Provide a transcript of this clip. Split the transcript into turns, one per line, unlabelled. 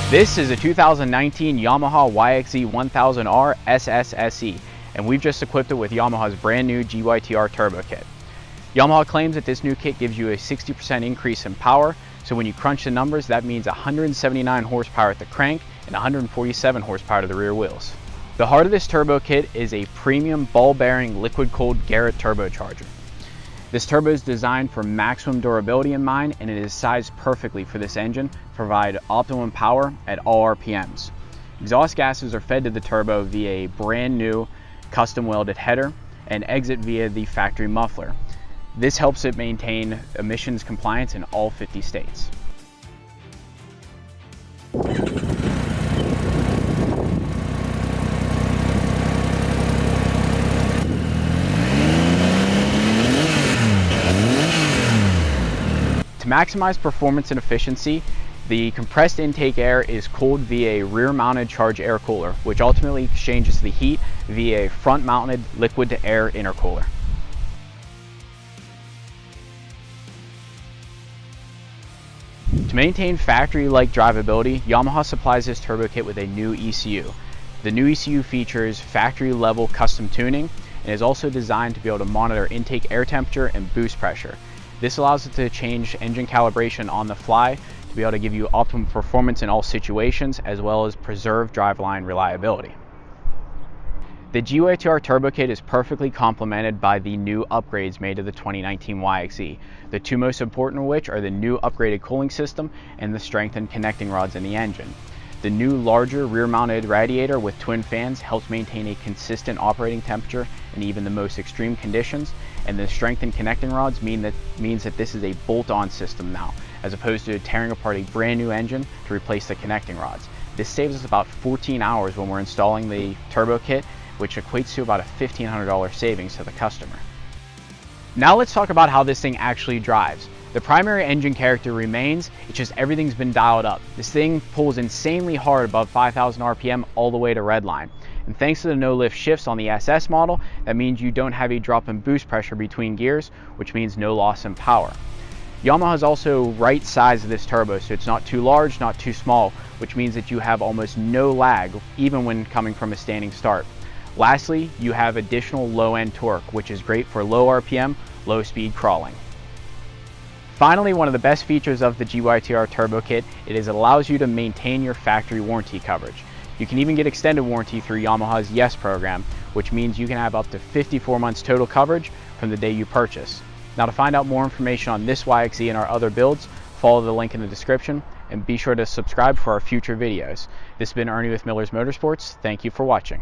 This is a 2019 Yamaha YXZ1000R SSSE, and we've just equipped it with Yamaha's brand new GYTR Turbo Kit. Yamaha claims that this new kit gives you a 60% increase in power, so when you crunch the numbers, that means 179 horsepower at the crank and 147 horsepower to the rear wheels. The heart of this turbo kit is a premium ball-bearing liquid-cooled Garrett turbocharger. This turbo is designed for maximum durability in mind, and it is sized perfectly for this engine to provide optimum power at all RPMs. Exhaust gases are fed to the turbo via a brand new custom welded header and exit via the factory muffler. This helps it maintain emissions compliance in all 50 states. To maximize performance and efficiency, the compressed intake air is cooled via a rear-mounted charge air cooler, which ultimately exchanges the heat via a front-mounted liquid-to-air intercooler. To maintain factory-like drivability, Yamaha supplies this turbo kit with a new ECU. The new ECU features factory-level custom tuning and is also designed to be able to monitor intake air temperature and boost pressure. This allows it to change engine calibration on the fly to be able to give you optimum performance in all situations, as well as preserve driveline reliability. The GYTR Turbo Kit is perfectly complemented by the new upgrades made to the 2019 YXZ, the two most important of which are the new upgraded cooling system and the strengthened connecting rods in the engine. The new larger rear-mounted radiator with twin fans helps maintain a consistent operating temperature in even the most extreme conditions, and the strengthened connecting rods means that this is a bolt-on system now, as opposed to tearing apart a brand new engine to replace the connecting rods. This saves us about 14 hours when we're installing the turbo kit, which equates to about a $1,500 savings to the customer. Now let's talk about how this thing actually drives. The primary engine character remains, it's just everything's been dialed up. This thing pulls insanely hard above 5,000 RPM all the way to redline. And thanks to the no-lift shifts on the SS model, that means you don't have a drop in boost pressure between gears, which means no loss in power. Yamaha has also right-sized this turbo, so it's not too large, not too small, which means that you have almost no lag, even when coming from a standing start. Lastly, you have additional low-end torque, which is great for low RPM, low-speed crawling. Finally, one of the best features of the GYTR Turbo Kit is it allows you to maintain your factory warranty coverage. You can even get extended warranty through Yamaha's YES program, which means you can have up to 54 months total coverage from the day you purchase. Now, to find out more information on this YXZ and our other builds, follow the link in the description and be sure to subscribe for our future videos. This has been Ernie with Miller's Motorsports. Thank you for watching.